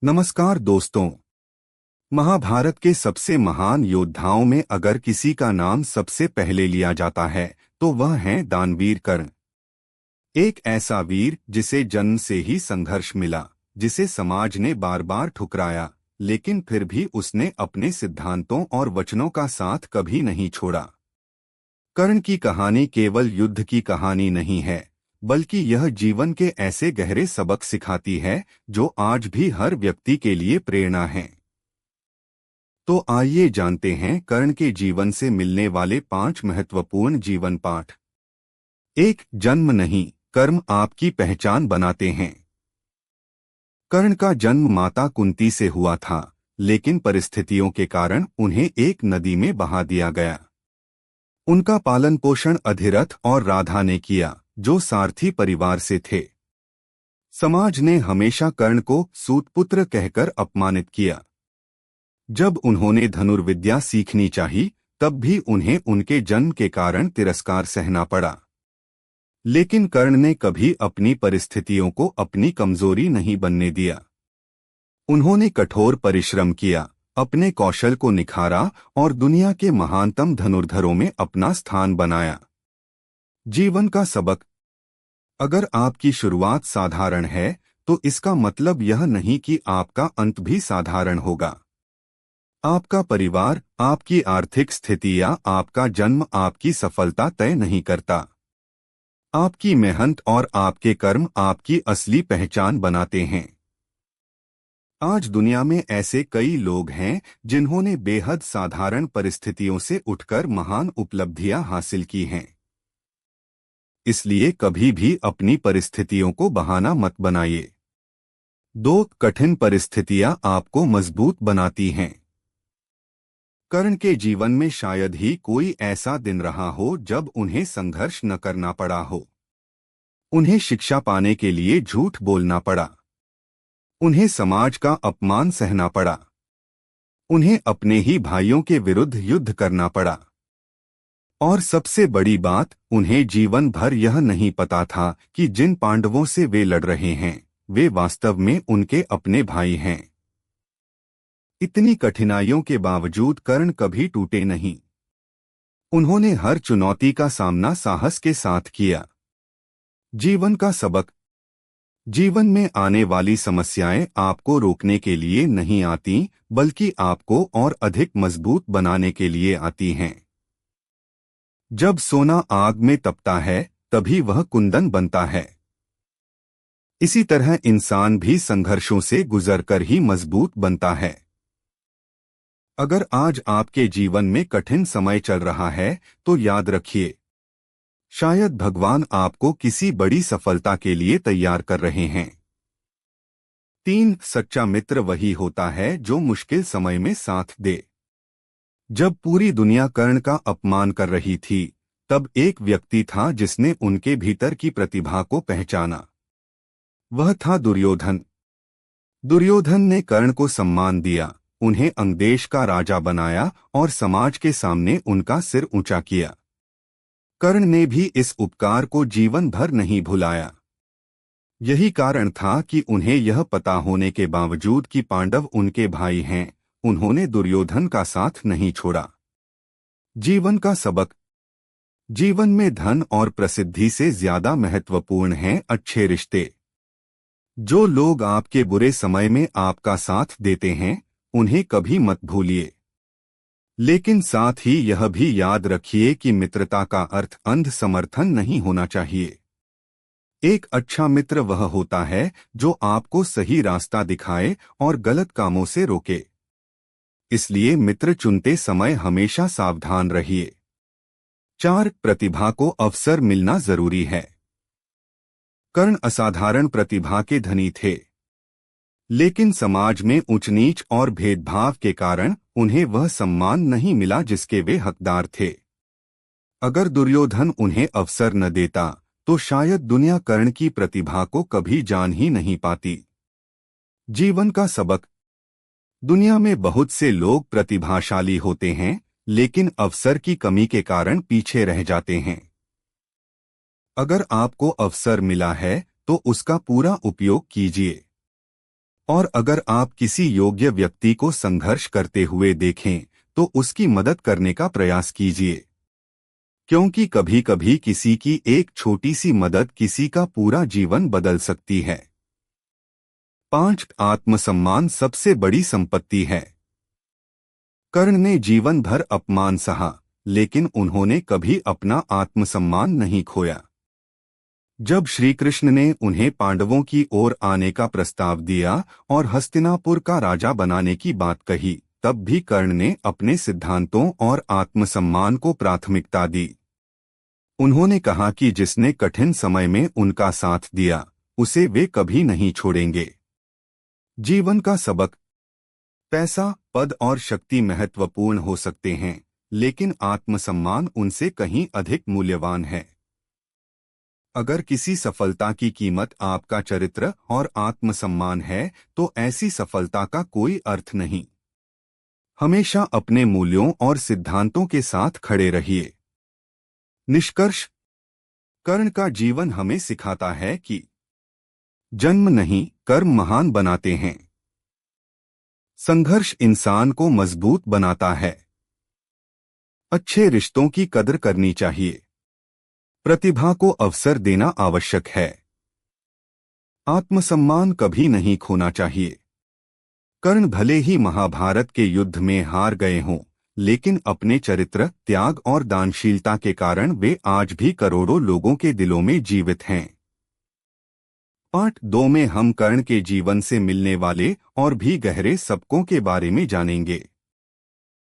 नमस्कार दोस्तों। महाभारत के सबसे महान योद्धाओं में अगर किसी का नाम सबसे पहले लिया जाता है तो वह है दानवीर कर्ण। एक ऐसा वीर जिसे जन्म से ही संघर्ष मिला, जिसे समाज ने बार बार ठुकराया, लेकिन फिर भी उसने अपने सिद्धांतों और वचनों का साथ कभी नहीं छोड़ा। कर्ण की कहानी केवल युद्ध की कहानी नहीं है, बल्कि यह जीवन के ऐसे गहरे सबक सिखाती है जो आज भी हर व्यक्ति के लिए प्रेरणा है। तो आइए जानते हैं कर्ण के जीवन से मिलने वाले 5 महत्वपूर्ण जीवन पाठ। 1. जन्म नहीं, कर्म आपकी पहचान बनाते हैं। कर्ण का जन्म माता कुंती से हुआ था, लेकिन परिस्थितियों के कारण उन्हें एक नदी में बहा दिया गया। उनका पालन पोषण अधिरथ और राधा ने किया, जो सारथी परिवार से थे। समाज ने हमेशा कर्ण को सूतपुत्र कहकर अपमानित किया। जब उन्होंने धनुर्विद्या सीखनी चाहिए, तब भी उन्हें उनके जन्म के कारण तिरस्कार सहना पड़ा। लेकिन कर्ण ने कभी अपनी परिस्थितियों को अपनी कमजोरी नहीं बनने दिया। उन्होंने कठोर परिश्रम किया, अपने कौशल को निखारा और दुनिया के महानतम धनुर्धरों में अपना स्थान बनाया। जीवन का सबक। अगर आपकी शुरुआत साधारण है, तो इसका मतलब यह नहीं कि आपका अंत भी साधारण होगा। आपका परिवार, आपकी आर्थिक स्थिति या आपका जन्म आपकी सफलता तय नहीं करता। आपकी मेहनत और आपके कर्म आपकी असली पहचान बनाते हैं। आज दुनिया में ऐसे कई लोग हैं जिन्होंने बेहद साधारण परिस्थितियों से उठकर महान उपलब्धियां हासिल की हैं। इसलिए कभी भी अपनी परिस्थितियों को बहाना मत बनाइए। 2. कठिन परिस्थितियां आपको मजबूत बनाती हैं। कर्ण के जीवन में शायद ही कोई ऐसा दिन रहा हो जब उन्हें संघर्ष न करना पड़ा हो। उन्हें शिक्षा पाने के लिए झूठ बोलना पड़ा। उन्हें समाज का अपमान सहना पड़ा। उन्हें अपने ही भाइयों के विरुद्ध युद्ध करना पड़ा। और सबसे बड़ी बात, उन्हें जीवन भर यह नहीं पता था कि जिन पांडवों से वे लड़ रहे हैं, वे वास्तव में उनके अपने भाई हैं। इतनी कठिनाइयों के बावजूद कर्ण कभी टूटे नहीं। उन्होंने हर चुनौती का सामना साहस के साथ किया। जीवन का सबक। जीवन में आने वाली समस्याएं आपको रोकने के लिए नहीं आती, बल्कि आपको और अधिक मजबूत बनाने के लिए आती हैं। जब सोना आग में तपता है, तभी वह कुंदन बनता है। इसी तरह इंसान भी संघर्षों से गुजरकर ही मजबूत बनता है। अगर आज आपके जीवन में कठिन समय चल रहा है, तो याद रखिए, शायद भगवान आपको किसी बड़ी सफलता के लिए तैयार कर रहे हैं। 3. सच्चा मित्र वही होता है जो मुश्किल समय में साथ दे। जब पूरी दुनिया कर्ण का अपमान कर रही थी, तब एक व्यक्ति था जिसने उनके भीतर की प्रतिभा को पहचाना। वह था दुर्योधन। दुर्योधन ने कर्ण को सम्मान दिया, उन्हें अंगदेश का राजा बनाया और समाज के सामने उनका सिर ऊंचा किया। कर्ण ने भी इस उपकार को जीवन भर नहीं भुलाया। यही कारण था कि उन्हें यह पता होने के बावजूद कि पांडव उनके भाई हैं, उन्होंने दुर्योधन का साथ नहीं छोड़ा। जीवन का सबक। जीवन में धन और प्रसिद्धि से ज्यादा महत्वपूर्ण हैं अच्छे रिश्ते। जो लोग आपके बुरे समय में आपका साथ देते हैं, उन्हें कभी मत भूलिए। लेकिन साथ ही यह भी याद रखिए कि मित्रता का अर्थ अंध समर्थन नहीं होना चाहिए। एक अच्छा मित्र वह होता है जो आपको सही रास्ता दिखाए और गलत कामों से रोके। इसलिए मित्र चुनते समय हमेशा सावधान रहिए। 4. प्रतिभा को अवसर मिलना जरूरी है। कर्ण असाधारण प्रतिभा के धनी थे, लेकिन समाज में ऊंच नीच और भेदभाव के कारण उन्हें वह सम्मान नहीं मिला जिसके वे हकदार थे। अगर दुर्योधन उन्हें अवसर न देता, तो शायद दुनिया कर्ण की प्रतिभा को कभी जान ही नहीं पाती। जीवन का सबक। दुनिया में बहुत से लोग प्रतिभाशाली होते हैं, लेकिन अवसर की कमी के कारण पीछे रह जाते हैं। अगर आपको अवसर मिला है, तो उसका पूरा उपयोग कीजिए। और अगर आप किसी योग्य व्यक्ति को संघर्ष करते हुए देखें तो उसकी मदद करने का प्रयास कीजिए, क्योंकि कभी कभी किसी की एक छोटी सी मदद किसी का पूरा जीवन बदल सकती है। 5. आत्मसम्मान सबसे बड़ी संपत्ति है। कर्ण ने जीवन भर अपमान सहा, लेकिन उन्होंने कभी अपना आत्मसम्मान नहीं खोया। जब श्री कृष्ण ने उन्हें पांडवों की ओर आने का प्रस्ताव दिया और हस्तिनापुर का राजा बनाने की बात कही, तब भी कर्ण ने अपने सिद्धांतों और आत्मसम्मान को प्राथमिकता दी। उन्होंने कहा कि जिसने कठिन समय में उनका साथ दिया, उसे वे कभी नहीं छोड़ेंगे। जीवन का सबक। पैसा, पद और शक्ति महत्वपूर्ण हो सकते हैं, लेकिन आत्मसम्मान उनसे कहीं अधिक मूल्यवान है। अगर किसी सफलता की कीमत आपका चरित्र और आत्मसम्मान है, तो ऐसी सफलता का कोई अर्थ नहीं। हमेशा अपने मूल्यों और सिद्धांतों के साथ खड़े रहिए। निष्कर्ष। कर्ण का जीवन हमें सिखाता है कि जन्म नहीं, कर्म महान बनाते हैं। संघर्ष इंसान को मजबूत बनाता है। अच्छे रिश्तों की कदर करनी चाहिए। प्रतिभा को अवसर देना आवश्यक है। आत्मसम्मान कभी नहीं खोना चाहिए। कर्ण भले ही महाभारत के युद्ध में हार गए हों, लेकिन अपने चरित्र, त्याग और दानशीलता के कारण वे आज भी करोड़ों लोगों के दिलों में जीवित हैं। पार्ट 2 में हम कर्ण के जीवन से मिलने वाले और भी गहरे सबकों के बारे में जानेंगे।